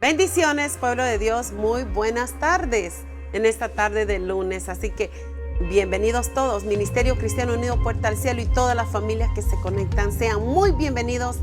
Bendiciones, pueblo de Dios, muy buenas tardes en esta tarde de lunes. Así que bienvenidos todos, Ministerio Cristiano Unido Puerta al Cielo y todas las familias que se conectan. Sean muy bienvenidos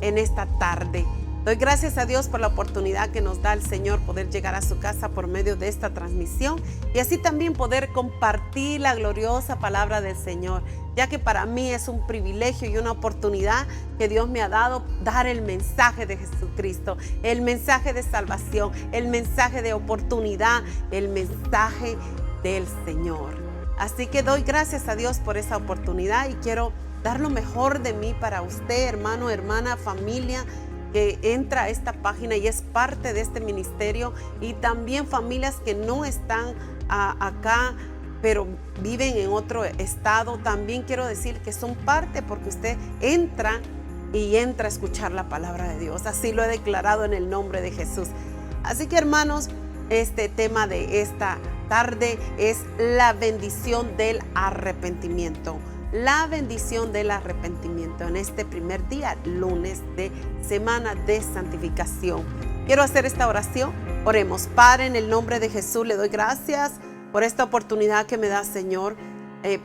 en esta tarde. Doy gracias a Dios por la oportunidad que nos da el Señor poder llegar a su casa por medio de esta transmisión y así también poder compartir la gloriosa palabra del Señor, ya que para mí es un privilegio y una oportunidad que Dios me ha dado dar el mensaje de Jesucristo, el mensaje de salvación, el mensaje de oportunidad, el mensaje del Señor. Así que doy gracias a Dios por esa oportunidad y quiero dar lo mejor de mí para usted, hermano, hermana, familia, que entra a esta página y es parte de este ministerio, y también familias que no están acá pero viven en otro estado. También quiero decir que son parte porque usted entra a escuchar la palabra de Dios. Así lo he declarado en el nombre de Jesús. Así que, hermanos, este tema de esta tarde es la bendición del arrepentimiento. La bendición del arrepentimiento en este primer día, lunes de semana de santificación. Quiero hacer esta oración. Oremos. Padre, en el nombre de Jesús, le doy gracias por esta oportunidad que me da, Señor,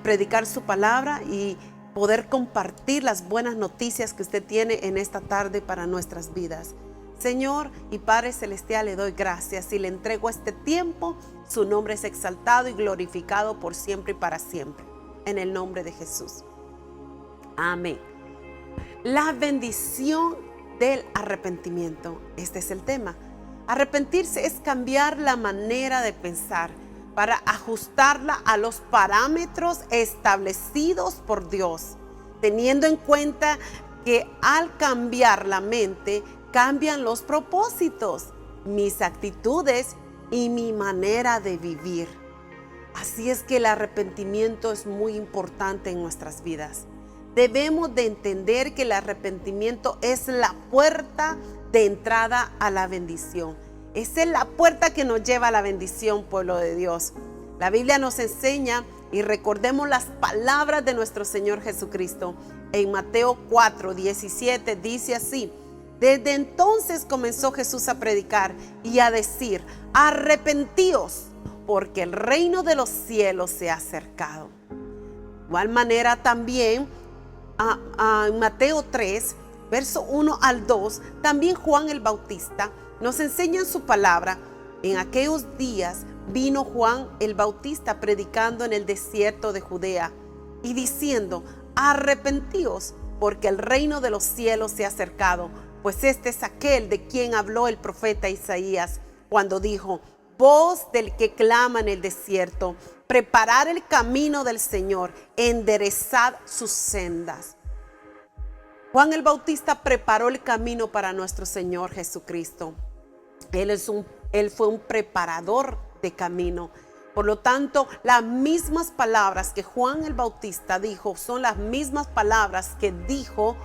predicar su palabra y poder compartir las buenas noticias que usted tiene en esta tarde para nuestras vidas. Señor y Padre Celestial, le doy gracias y le entrego este tiempo. Su nombre es exaltado y glorificado por siempre y para siempre. En el nombre de Jesús. Amén. La bendición del arrepentimiento. Este es el tema. Arrepentirse es cambiar la manera de pensar para ajustarla a los parámetros establecidos por Dios, teniendo en cuenta que al cambiar la mente, cambian los propósitos, mis actitudes y mi manera de vivir. Así es que el arrepentimiento es muy importante en nuestras vidas. Debemos de entender que el arrepentimiento es la puerta de entrada a la bendición. Esa es la puerta que nos lleva a la bendición, pueblo de Dios. La Biblia nos enseña, y recordemos las palabras de nuestro Señor Jesucristo. En Mateo 4:17 dice así: desde entonces comenzó Jesús a predicar y a decir: arrepentíos, porque el reino de los cielos se ha acercado. De igual manera también en Mateo 3, verso 1 al 2, también Juan el Bautista nos enseña en su palabra: en aquellos días vino Juan el Bautista predicando en el desierto de Judea y diciendo: arrepentíos, porque el reino de los cielos se ha acercado. Pues este es aquel de quien habló el profeta Isaías cuando dijo: voz del que clama en el desierto, preparar el camino del Señor, enderezad sus sendas. Juan el Bautista preparó el camino para nuestro Señor Jesucristo. Él fue un preparador de camino. Por lo tanto, las mismas palabras que Juan el Bautista dijo son las mismas palabras que dijo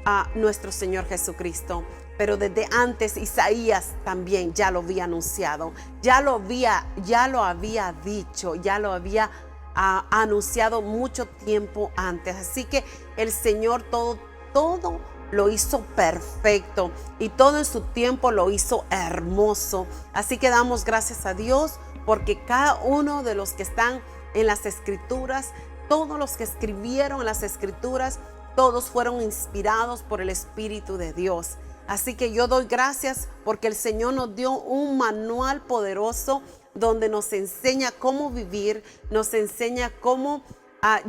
a nuestro Señor Jesucristo. Pero desde antes Isaías también ya lo había anunciado, ya lo había dicho, ya lo había anunciado mucho tiempo antes. Así que el Señor todo lo hizo perfecto y todo en su tiempo lo hizo hermoso. Así que damos gracias a Dios porque cada uno de los que están en las Escrituras, todos los que escribieron en las Escrituras, todos fueron inspirados por el Espíritu de Dios. Así que yo doy gracias porque el Señor nos dio un manual poderoso donde nos enseña cómo vivir, nos enseña cómo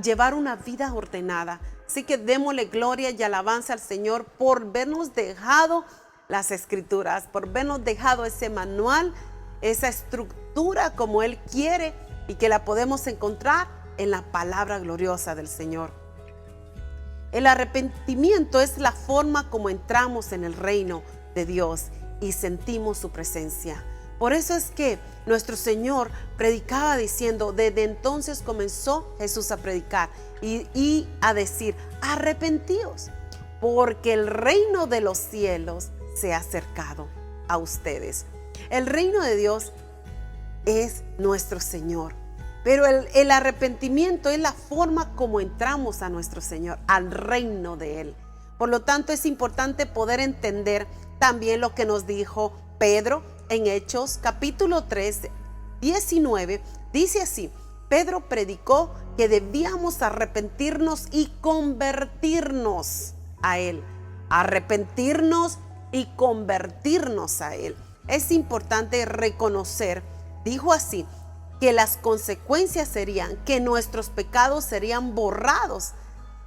llevar una vida ordenada. Así que démosle gloria y alabanza al Señor por vernos dejado las Escrituras, por vernos dejado ese manual, esa estructura como Él quiere y que la podemos encontrar en la palabra gloriosa del Señor. El arrepentimiento es la forma como entramos en el reino de Dios y sentimos su presencia. Por eso es que nuestro Señor predicaba diciendo: desde entonces comenzó Jesús a predicar y a decir: arrepentíos, porque el reino de los cielos se ha acercado a ustedes. El reino de Dios es nuestro Señor. Pero el arrepentimiento es la forma como entramos a nuestro Señor, al reino de Él. Por lo tanto, es importante poder entender también lo que nos dijo Pedro en Hechos capítulo 3, 19, dice así: Pedro predicó que debíamos arrepentirnos y convertirnos a Él. Arrepentirnos y convertirnos a Él. Es importante reconocer, dijo así, que las consecuencias serían que nuestros pecados serían borrados.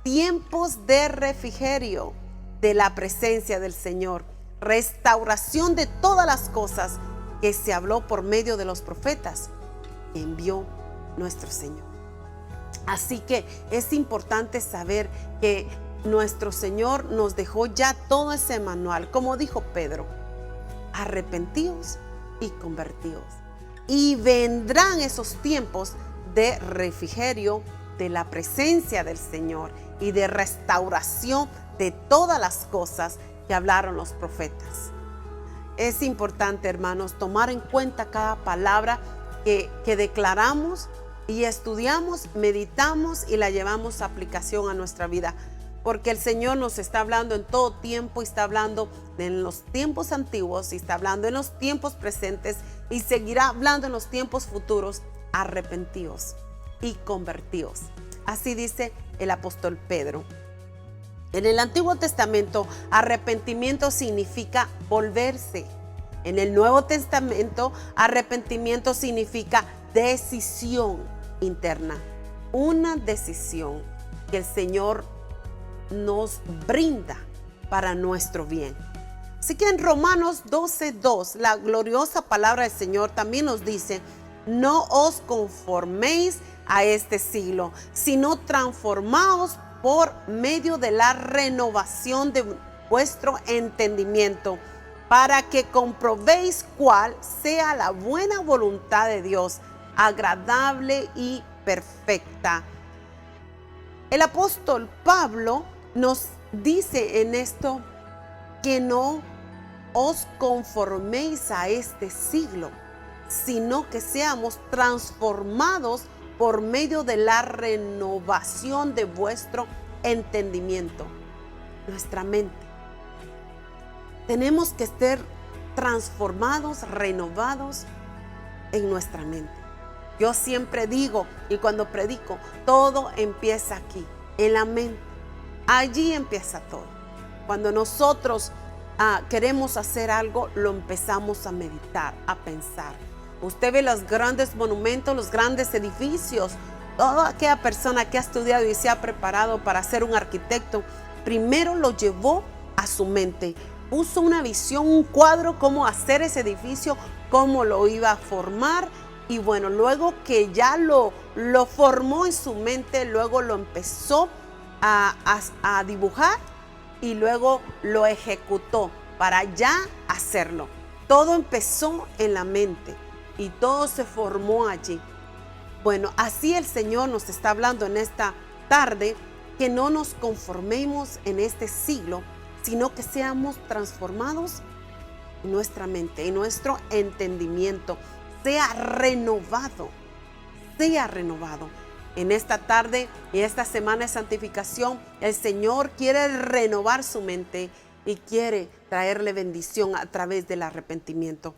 Tiempos de refrigerio de la presencia del Señor. Restauración de todas las cosas que se habló por medio de los profetas que envió nuestro Señor. Así que es importante saber que nuestro Señor nos dejó ya todo ese manual. Como dijo Pedro: arrepentíos y convertíos. Y vendrán esos tiempos de refrigerio de la presencia del Señor y de restauración de todas las cosas que hablaron los profetas. Es importante, hermanos, tomar en cuenta cada palabra que declaramos y estudiamos, meditamos y la llevamos a aplicación a nuestra vida. Porque el Señor nos está hablando en todo tiempo, y está hablando en los tiempos antiguos, y está hablando en los tiempos presentes, y seguirá hablando en los tiempos futuros. Arrepentíos y convertíos. Así dice el apóstol Pedro. En el Antiguo Testamento, arrepentimiento significa volverse. En el Nuevo Testamento, arrepentimiento significa decisión interna. Una decisión que el Señor nos brinda para nuestro bien. Así que en Romanos 12:2, la gloriosa palabra del Señor también nos dice: no os conforméis a este siglo, sino transformaos por medio de la renovación de vuestro entendimiento, para que comprobéis cuál sea la buena voluntad de Dios, agradable y perfecta. El apóstol Pablo nos dice en esto que no os conforméis a este siglo, sino que seamos transformados por medio de la renovación de vuestro entendimiento, nuestra mente. Tenemos que ser transformados, renovados en nuestra mente. Yo siempre digo, y cuando predico, todo empieza aquí, en la mente. Allí empieza todo. Cuando nosotros queremos hacer algo, lo empezamos a meditar, a pensar. Usted ve los grandes monumentos, los grandes edificios. Toda aquella persona que ha estudiado y se ha preparado para ser un arquitecto, primero lo llevó a su mente. Puso una visión, un cuadro, cómo hacer ese edificio, cómo lo iba a formar. Y bueno, luego que ya lo formó en su mente, luego lo empezó a dibujar y luego lo ejecutó para ya hacerlo. Todo empezó en la mente y todo se formó allí. Bueno, así el Señor nos está hablando en esta tarde, que no nos conformemos en este siglo, sino que seamos transformados en nuestra mente, en nuestro entendimiento. Sea renovado, sea renovado. En esta tarde y esta semana de santificación, el Señor quiere renovar su mente y quiere traerle bendición a través del arrepentimiento.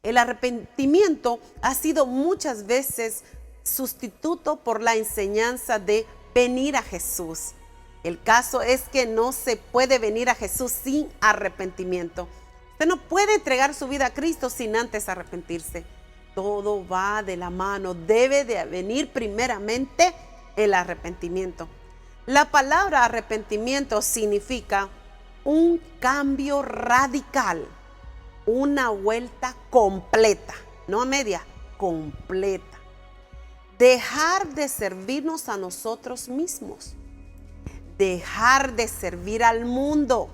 El arrepentimiento ha sido muchas veces sustituto por la enseñanza de venir a Jesús. El caso es que no se puede venir a Jesús sin arrepentimiento. Usted no puede entregar su vida a Cristo sin antes arrepentirse. Todo va de la mano. Debe de venir primeramente el arrepentimiento. La palabra arrepentimiento significa un cambio radical, una vuelta completa, no a media, completa. Dejar de servirnos a nosotros mismos, dejar de servir al mundo,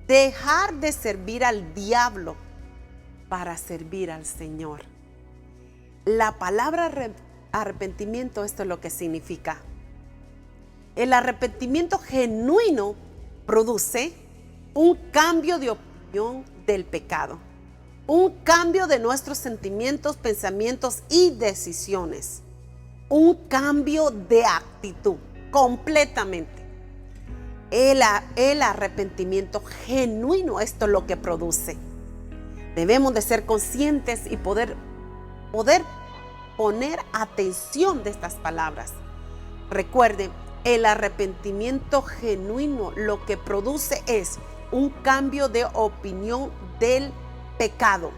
dejar de servir al diablo para servir al Señor. La palabra arrepentimiento, esto es lo que significa. El arrepentimiento genuino produce un cambio de opinión del pecado, un cambio de nuestros sentimientos, pensamientos y decisiones, un cambio de actitud completamente. El arrepentimiento genuino, esto es lo que produce. Debemos de ser conscientes y poder poner atención de estas palabras. Recuerden, el arrepentimiento genuino lo que produce es un cambio de opinión del pecado,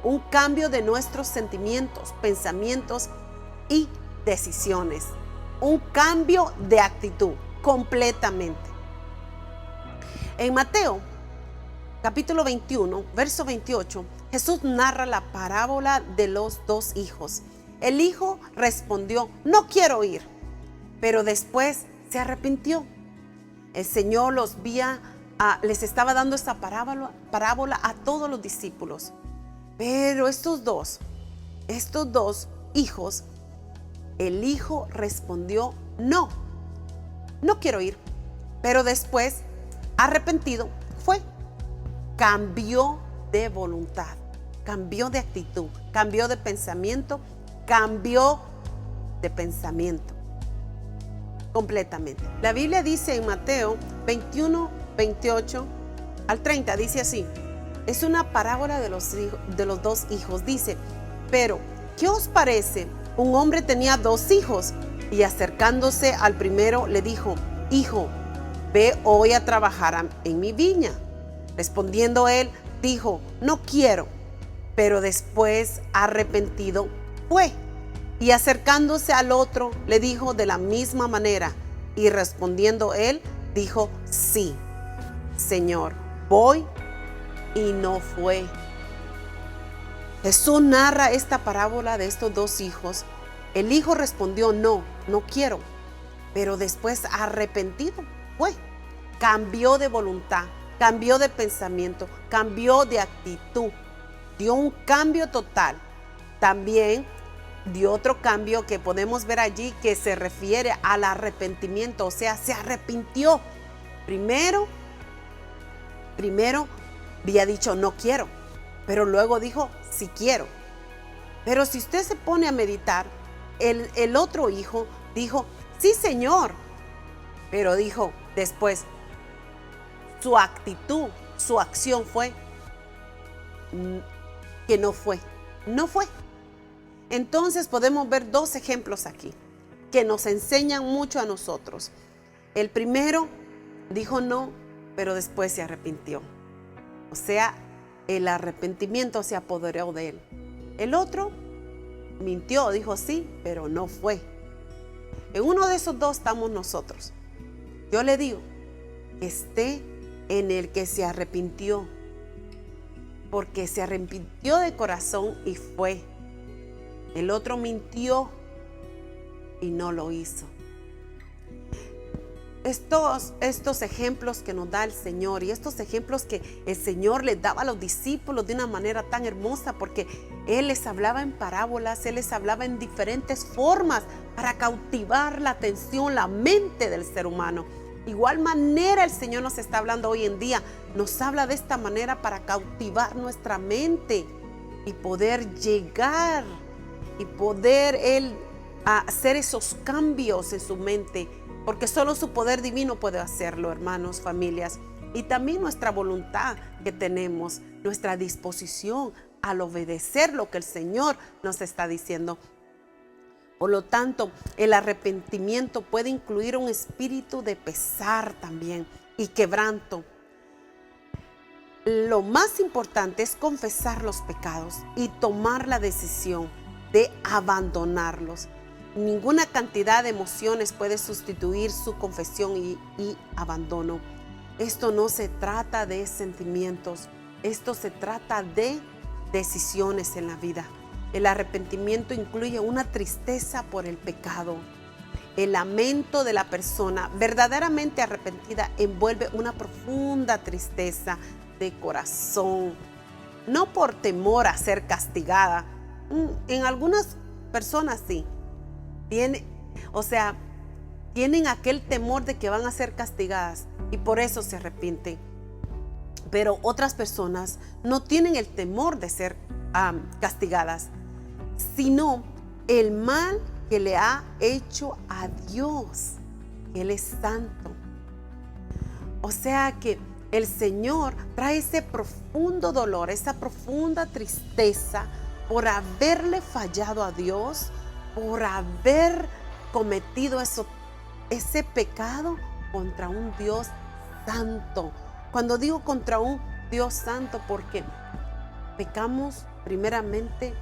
un cambio de nuestros sentimientos, pensamientos y decisiones, un cambio de actitud completamente. En Mateo capítulo 21, verso 28, Jesús narra la parábola de los dos hijos. El hijo respondió: no quiero ir, pero después se arrepintió. El Señor les estaba dando esta parábola a todos los discípulos. Pero estos dos hijos, el hijo respondió: no quiero ir, pero después, arrepentido, fue. Cambió de voluntad, cambió de actitud, cambió de pensamiento, completamente. La Biblia dice en Mateo 21, 28 al 30, dice así. Es una parábola de los dos hijos. Dice: pero, ¿qué os parece? Un hombre tenía dos hijos y acercándose al primero le dijo: hijo, ve hoy a trabajar en mi viña. Respondiendo él, dijo: no quiero, pero después, arrepentido, fue. Y acercándose al otro, le dijo de la misma manera. Y respondiendo él, dijo: sí, Señor, voy. Y no fue. Jesús narra esta parábola de estos dos hijos. El hijo respondió: no quiero, pero después, arrepentido, fue. Cambió de voluntad, cambió de pensamiento, cambió de actitud, dio un cambio total. También dio otro cambio que podemos ver allí, que se refiere al arrepentimiento, o sea, se arrepintió. Primero había dicho: no quiero, pero luego dijo: sí quiero. Pero si usted se pone a meditar, el otro hijo dijo: sí, Señor, pero dijo después, su actitud, su acción fue que no fue. Entonces podemos ver dos ejemplos aquí que nos enseñan mucho a nosotros. El primero dijo no, pero después se arrepintió. O sea, el arrepentimiento se apoderó de él. El otro mintió, dijo sí, pero no fue. En uno de esos dos estamos nosotros. Yo le digo, esté en el que se arrepintió, porque se arrepintió de corazón y fue. El otro mintió y no lo hizo. Estos ejemplos que nos da el Señor, y estos ejemplos que el Señor les daba a los discípulos de una manera tan hermosa, porque Él les hablaba en parábolas, Él les hablaba en diferentes formas para cautivar la atención, la mente del ser humano. Igual manera el Señor nos está hablando hoy en día, nos habla de esta manera para cautivar nuestra mente y poder llegar y poder Él hacer esos cambios en su mente, porque solo su poder divino puede hacerlo, hermanos, familias. Y también nuestra voluntad que tenemos, nuestra disposición al obedecer lo que el Señor nos está diciendo. Por lo tanto, el arrepentimiento puede incluir un espíritu de pesar también y quebranto. Lo más importante es confesar los pecados y tomar la decisión de abandonarlos. Ninguna cantidad de emociones puede sustituir su confesión y abandono. Esto no se trata de sentimientos, esto se trata de decisiones en la vida. El arrepentimiento incluye una tristeza por el pecado. El lamento de la persona verdaderamente arrepentida envuelve una profunda tristeza de corazón, no por temor a ser castigada. En algunas personas sí, tienen aquel temor de que van a ser castigadas y por eso se arrepienten. Pero otras personas no tienen el temor de ser castigadas, sino el mal que le ha hecho a Dios. Él es santo. O sea que el Señor trae ese profundo dolor, esa profunda tristeza por haberle fallado a Dios, por haber cometido ese pecado contra un Dios santo. Cuando digo contra un Dios santo, porque pecamos primeramente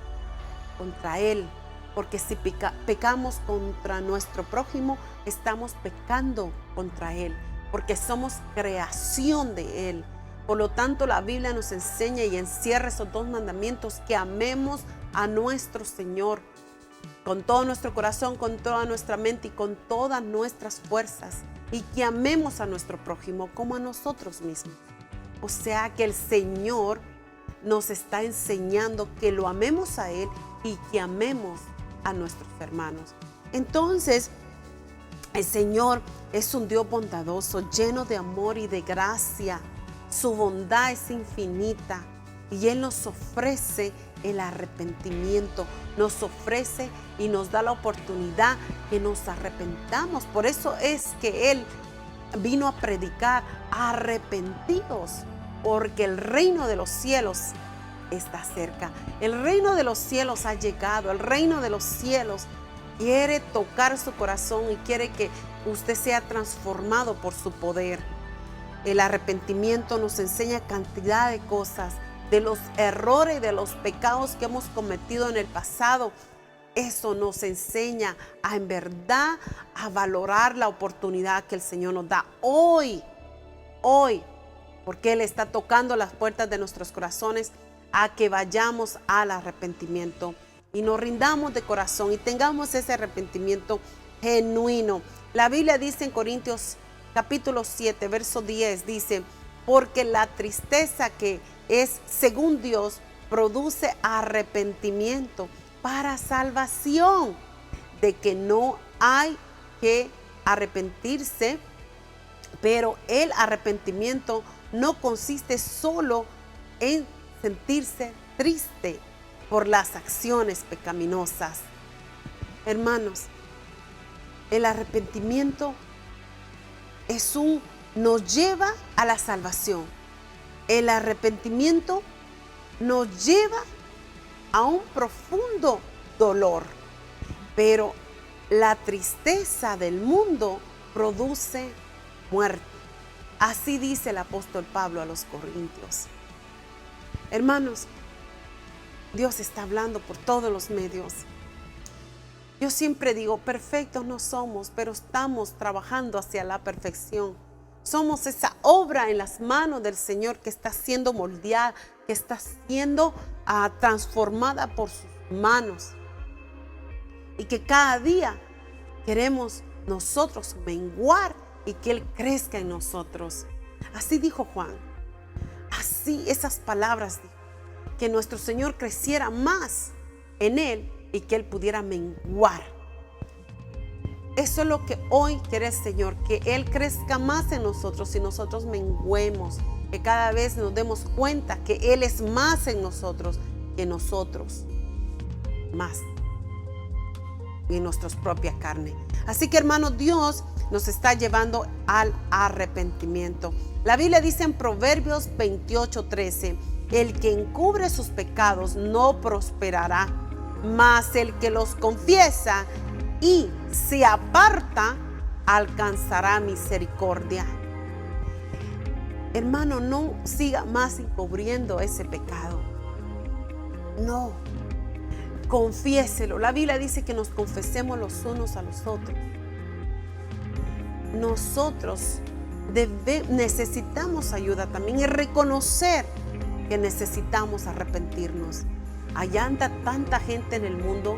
contra Él, porque si pecamos contra nuestro prójimo, estamos pecando contra Él, porque somos creación de Él. Por lo tanto, la Biblia nos enseña y encierra esos dos mandamientos: que amemos a nuestro Señor con todo nuestro corazón, con toda nuestra mente y con todas nuestras fuerzas, y que amemos a nuestro prójimo como a nosotros mismos. O sea que el Señor nos está enseñando que lo amemos a Él y que amemos a nuestros hermanos. Entonces, el Señor es un Dios bondadoso, lleno de amor y de gracia. Su bondad es infinita y Él nos ofrece el arrepentimiento, nos ofrece y nos da la oportunidad que nos arrepentamos. Por eso es que Él vino a predicar: arrepentidos, porque el reino de los cielos está cerca. El reino de los cielos ha llegado. El reino de los cielos quiere tocar su corazón y quiere que usted sea transformado por su poder. El arrepentimiento nos enseña cantidad de cosas, de los errores, de los pecados que hemos cometido en el pasado. Eso nos enseña en verdad a valorar la oportunidad que el Señor nos da hoy, porque Él está tocando las puertas de nuestros corazones a que vayamos al arrepentimiento y nos rindamos de corazón y tengamos ese arrepentimiento genuino. La Biblia dice en Corintios capítulo 7, verso 10, dice: porque la tristeza que es según Dios produce arrepentimiento para salvación, de que no hay que arrepentirse, pero el arrepentimiento no consiste solo en sentirse triste por las acciones pecaminosas. Hermanos, el arrepentimiento nos lleva a la salvación. El arrepentimiento nos lleva a un profundo dolor, pero la tristeza del mundo produce muerte. Así dice el apóstol Pablo a los Corintios. Hermanos, Dios está hablando por todos los medios. Yo siempre digo, perfectos no somos, pero estamos trabajando hacia la perfección. Somos esa obra en las manos del Señor que está siendo moldeada, que está siendo transformada por sus manos. Y que cada día queremos nosotros menguar y que Él crezca en nosotros. Así dijo Juan. Así, esas palabras dijo, que nuestro Señor creciera más en Él y que Él pudiera menguar. Eso es lo que hoy quiere el Señor, que Él crezca más en nosotros y nosotros menguemos, que cada vez nos demos cuenta que Él es más en nosotros que nosotros más en nuestra propia carne. Así que, hermanos, Dios nos está llevando al arrepentimiento. La Biblia dice en Proverbios 28:13: el que encubre sus pecados no prosperará, mas el que los confiesa y se aparta alcanzará misericordia. Hermano, no siga más encubriendo ese pecado. No, confiéselo. La Biblia dice que nos confesemos los unos a los otros. Nosotros necesitamos ayuda también y reconocer que necesitamos arrepentirnos. Allá anda tanta gente en el mundo,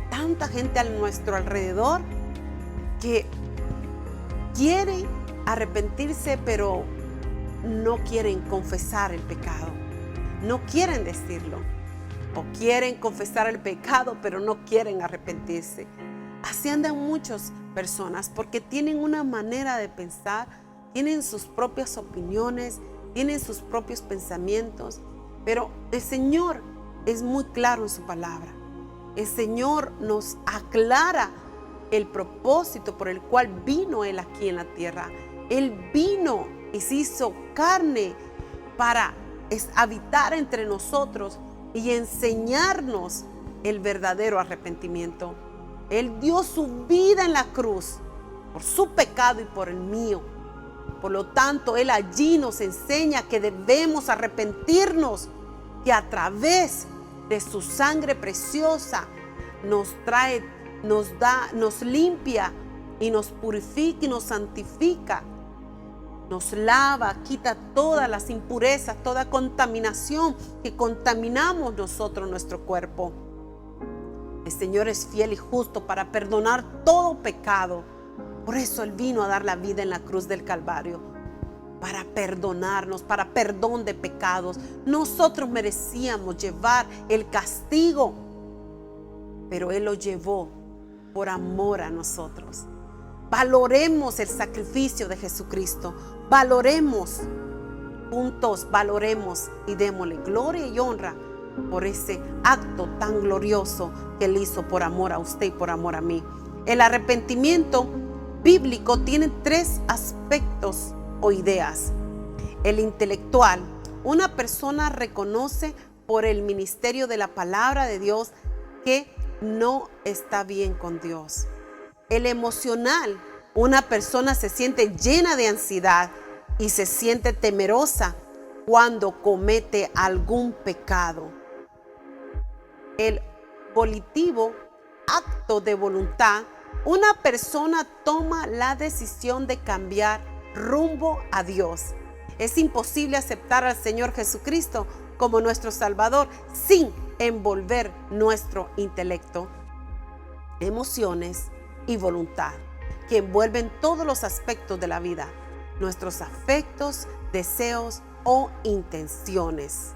tanta gente a nuestro alrededor que quieren arrepentirse, pero no quieren confesar el pecado. No quieren decirlo. O quieren confesar el pecado, pero no quieren arrepentirse. Así andan muchas personas porque tienen una manera de pensar, tienen sus propias opiniones, tienen sus propios pensamientos, pero el Señor es muy claro en su palabra. El Señor nos aclara el propósito por el cual vino Él aquí en la tierra. Él vino y se hizo carne para habitar entre nosotros y enseñarnos el verdadero arrepentimiento. Él dio su vida en la cruz por su pecado y por el mío. Por lo tanto, Él allí nos enseña que debemos arrepentirnos, que a través de su sangre preciosa nos trae, nos limpia y nos purifica y nos santifica. Nos lava, quita todas las impurezas, toda contaminación que contaminamos nosotros, nuestro cuerpo. El Señor es fiel y justo para perdonar todo pecado. Por eso Él vino a dar la vida en la cruz del Calvario, para perdonarnos, para perdón de pecados. Nosotros merecíamos llevar el castigo, pero Él lo llevó por amor a nosotros. Valoremos el sacrificio de Jesucristo. Valoremos, juntos valoremos y démosle gloria y honra por ese acto tan glorioso que Él hizo por amor a usted y por amor a mí. El arrepentimiento bíblico tiene 3 aspectos o ideas. El intelectual: una persona reconoce por el ministerio de la palabra de Dios que no está bien con Dios. El emocional: una persona se siente llena de ansiedad y se siente temerosa cuando comete algún pecado. El volitivo: acto de voluntad. Una persona toma la decisión de cambiar rumbo a Dios. Es imposible aceptar al Señor Jesucristo como nuestro Salvador sin envolver nuestro intelecto, emociones y voluntad, que envuelven todos los aspectos de la vida, nuestros afectos, deseos o intenciones.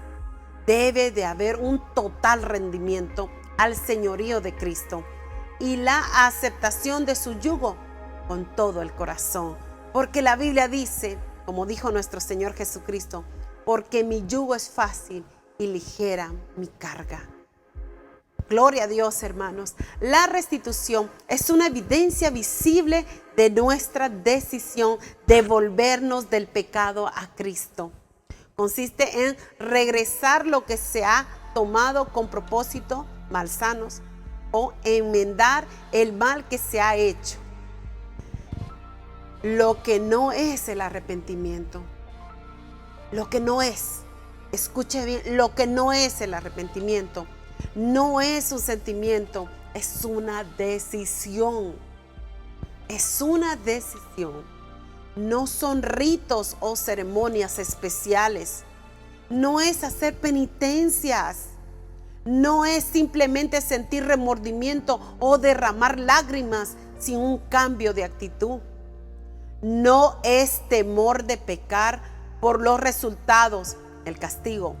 Debe de haber un total rendimiento al señorío de Cristo y la aceptación de su yugo con todo el corazón. Porque la Biblia dice, como dijo nuestro Señor Jesucristo, porque mi yugo es fácil y ligera mi carga. Gloria a Dios, hermanos. La restitución es una evidencia visible de nuestra decisión de volvernos del pecado a Cristo. Consiste en regresar lo que se ha tomado con propósito malsanos o enmendar el mal que se ha hecho. Lo que no es el arrepentimiento. Lo que no es. Escuche bien, lo que no es el arrepentimiento. No es un sentimiento, es una decisión. Es una decisión. No son ritos o ceremonias especiales. No es hacer penitencias. No es simplemente sentir remordimiento o derramar lágrimas sin un cambio de actitud. No es temor de pecar por los resultados, el castigo.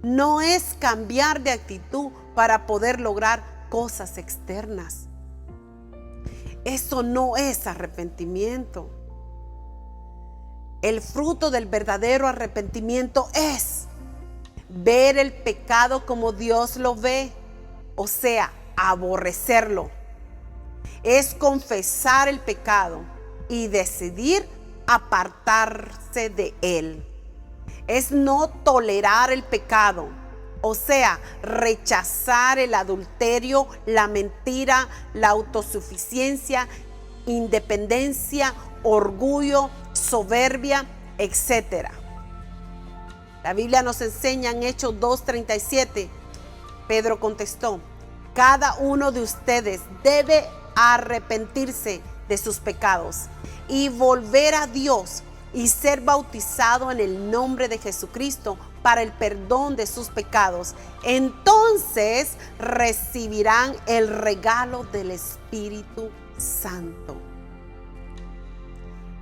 No es cambiar de actitud para poder lograr cosas externas. Eso no es arrepentimiento. El fruto del verdadero arrepentimiento es ver el pecado como Dios lo ve, o sea, aborrecerlo. Es confesar el pecado y decidir apartarse de él. Es no tolerar el pecado, o sea, rechazar el adulterio, la mentira, la autosuficiencia, independencia, orgullo, soberbia, etc. La Biblia nos enseña en Hechos 2:37. Pedro contestó: cada uno de ustedes debe arrepentirse de sus pecados y volver a Dios y ser bautizado en el nombre de Jesucristo para el perdón de sus pecados. Entonces recibirán el regalo del Espíritu Santo.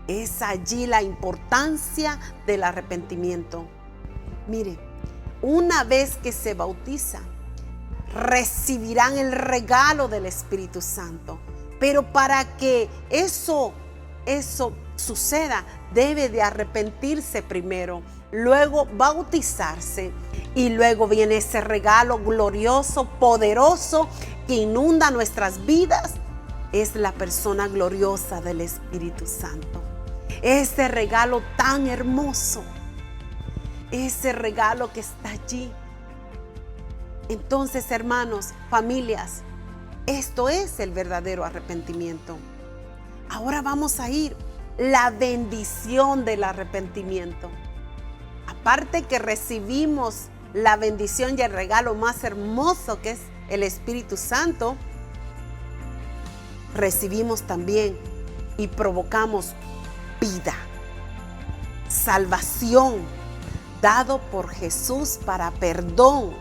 Es allí la importancia del arrepentimiento. Mire, una vez que se bautiza, recibirán el regalo del Espíritu Santo. Pero para que eso suceda, debe de arrepentirse primero, luego bautizarse y luego viene ese regalo glorioso, poderoso que inunda nuestras vidas. Es la persona gloriosa del Espíritu Santo. ese regalo tan hermoso, ese regalo que está allí. Entonces, hermanos, familias, esto es el verdadero arrepentimiento. Ahora vamos a ir la bendición del arrepentimiento. Aparte que recibimos la bendición y el regalo más hermoso, que es el Espíritu Santo, recibimos también y provocamos vida, salvación, dado por Jesús para perdón,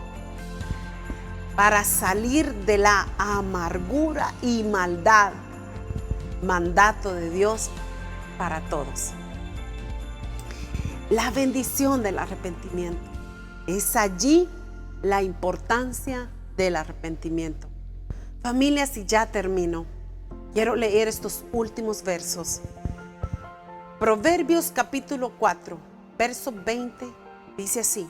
para salir de la amargura y maldad. Mandato de Dios para todos. La bendición del arrepentimiento. Es allí la importancia del arrepentimiento. Familia, si ya termino, quiero leer estos últimos versos. Proverbios capítulo 4, verso 20, dice así: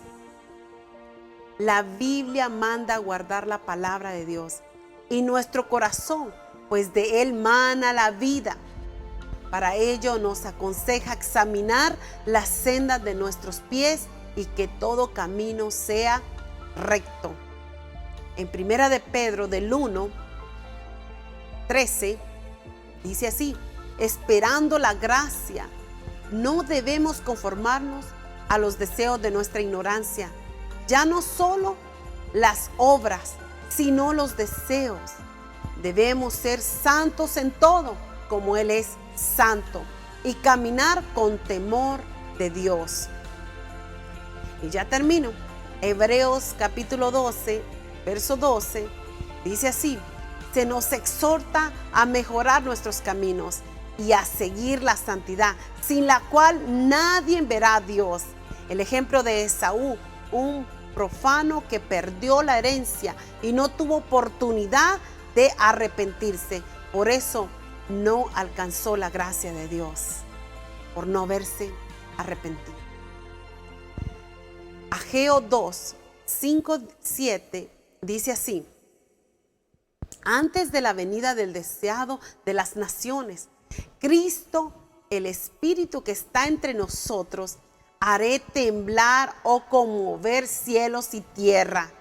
la Biblia manda guardar la palabra de Dios y nuestro corazón, pues de él mana la vida. Para ello nos aconseja examinar las sendas de nuestros pies y que todo camino sea recto. En Primera de Pedro del 1:13 dice así: esperando la gracia, no debemos conformarnos a los deseos de nuestra ignorancia, ya no solo las obras, sino los deseos. Debemos ser santos en todo, como Él es santo, y caminar con temor de Dios. Y ya termino. Hebreos capítulo 12, verso 12, dice así: se nos exhorta a mejorar nuestros caminos y a seguir la santidad, sin la cual nadie verá a Dios. El ejemplo de Esaú, un profano que perdió la herencia y no tuvo oportunidad de arrepentirse. Por eso no alcanzó la gracia de Dios, por no haberse arrepentido. Ageo 2, 5, 7 dice así: antes de la venida del deseado de las naciones, Cristo, el Espíritu que está entre nosotros, haré temblar o conmover cielos y tierra.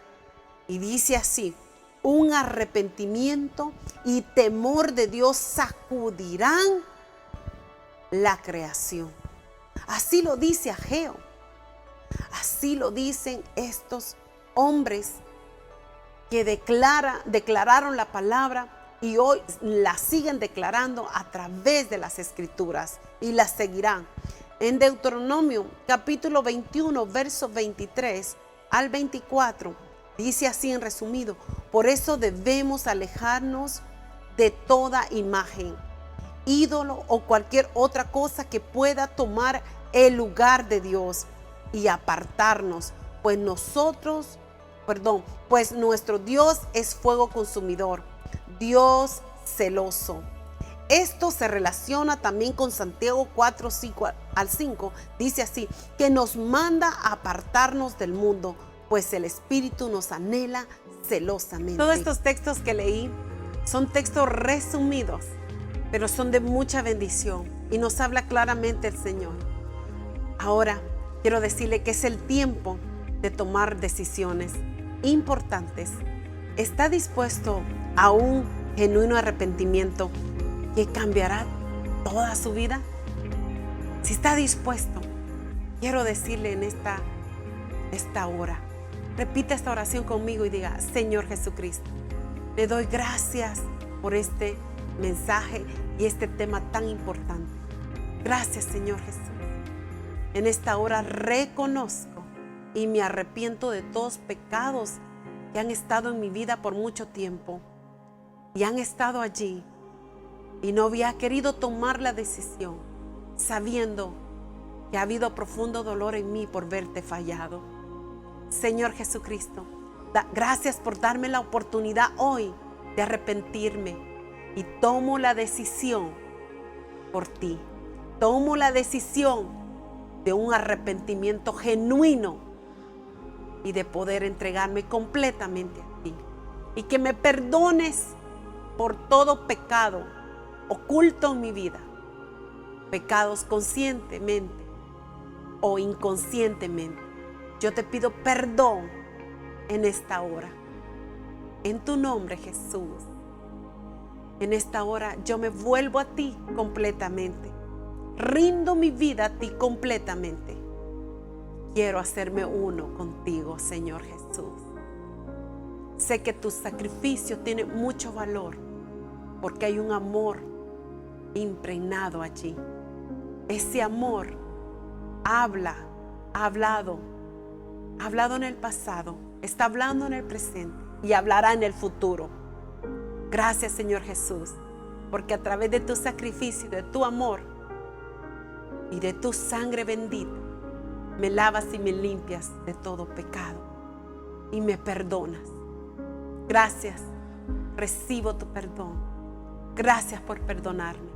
Y dice así: un arrepentimiento y temor de Dios sacudirán la creación. Así lo dice Ageo. Así lo dicen estos hombres que declararon la palabra y hoy la siguen declarando a través de las Escrituras y la seguirán. En Deuteronomio capítulo 21, versos 23 al 24, dice así en resumido: por eso debemos alejarnos de toda imagen, ídolo o cualquier otra cosa que pueda tomar el lugar de Dios y apartarnos, pues nuestro Dios es fuego consumidor, Dios celoso. Esto se relaciona también con Santiago 4, 5 al 5. Dice así: que nos manda a apartarnos del mundo, pues el Espíritu nos anhela celosamente. Todos estos textos que leí son textos resumidos, pero son de mucha bendición y nos habla claramente el Señor. Ahora quiero decirle que es el tiempo de tomar decisiones importantes. ¿Está dispuesto a un genuino arrepentimiento que cambiará toda su vida? Si está dispuesto, quiero decirle en esta hora, repita esta oración conmigo y diga: Señor Jesucristo, le doy gracias por este mensaje y este tema tan importante. Gracias, Señor Jesús. En esta hora reconozco y me arrepiento de todos pecados que han estado en mi vida por mucho tiempo y han estado allí y no había querido tomar la decisión, sabiendo que ha habido profundo dolor en mí por verte fallado. Señor Jesucristo, gracias por darme la oportunidad hoy de arrepentirme y tomo la decisión por ti. Tomo la decisión de un arrepentimiento genuino y de poder entregarme completamente a ti. Y que me perdones por todo pecado oculto en mi vida pecados conscientemente o inconscientemente. Yo te pido perdón en esta hora. En tu nombre, Jesús. En esta hora yo me vuelvo a ti completamente. Rindo mi vida a ti completamente. Quiero hacerme uno contigo, Señor Jesús. Sé que tu sacrificio tiene mucho valor porque hay un amor impregnado allí. Ese amor ha hablado en el pasado, está hablando en el presente y hablará en el futuro. Gracias, Señor Jesús, porque a través de tu sacrificio, de tu amor y de tu sangre bendita, me lavas y me limpias de todo pecado y me perdonas. Gracias, recibo tu perdón. Gracias por perdonarme.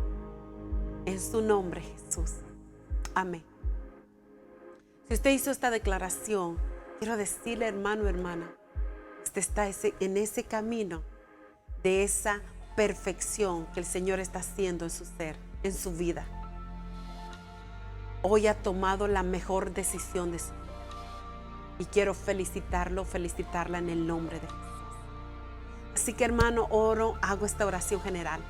En su nombre, Jesús. Amén. Si usted hizo esta declaración, quiero decirle, hermano, hermana, usted está en ese camino de esa perfección que el Señor está haciendo en su ser, en su vida. Hoy ha tomado la mejor decisión de su vida. Y quiero felicitarla en el nombre de Jesús. Así que, hermano, hago esta oración general.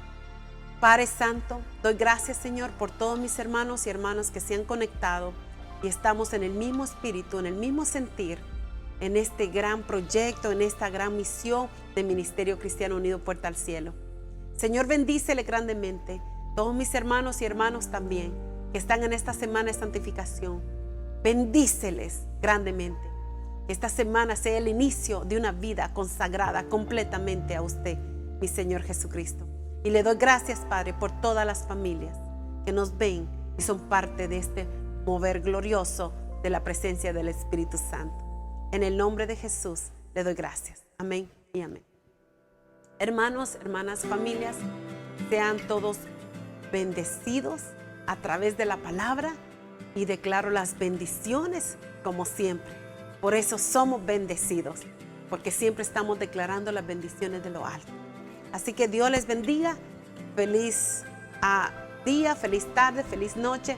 Padre Santo, doy gracias, Señor, por todos mis hermanos y hermanas que se han conectado y estamos en el mismo espíritu, en el mismo sentir, en este gran proyecto, en esta gran misión de Ministerio Cristiano Unido Puerta al Cielo. Señor, bendícele grandemente todos mis hermanos y hermanos también que están en esta semana de santificación. Bendíceles grandemente. Que esta semana sea el inicio de una vida consagrada completamente a usted, mi Señor Jesucristo. Y le doy gracias, Padre, por todas las familias que nos ven y son parte de este mover glorioso de la presencia del Espíritu Santo. En el nombre de Jesús le doy gracias. Amén y amén. Hermanos, hermanas, familias, sean todos bendecidos a través de la palabra y declaro las bendiciones como siempre. Por eso somos bendecidos, porque siempre estamos declarando las bendiciones de lo alto. Así que Dios les bendiga. Feliz día, feliz tarde, feliz noche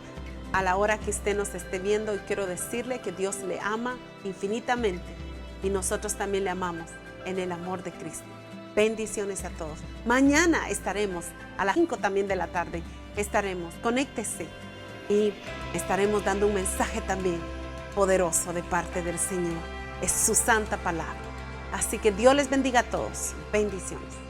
a la hora que usted nos esté viendo. Y quiero decirle que Dios le ama infinitamente y nosotros también le amamos en el amor de Cristo. Bendiciones a todos. Mañana estaremos a las 5 también de la tarde. Conéctese y estaremos dando un mensaje también poderoso de parte del Señor. Es su santa palabra. Así que Dios les bendiga a todos. Bendiciones.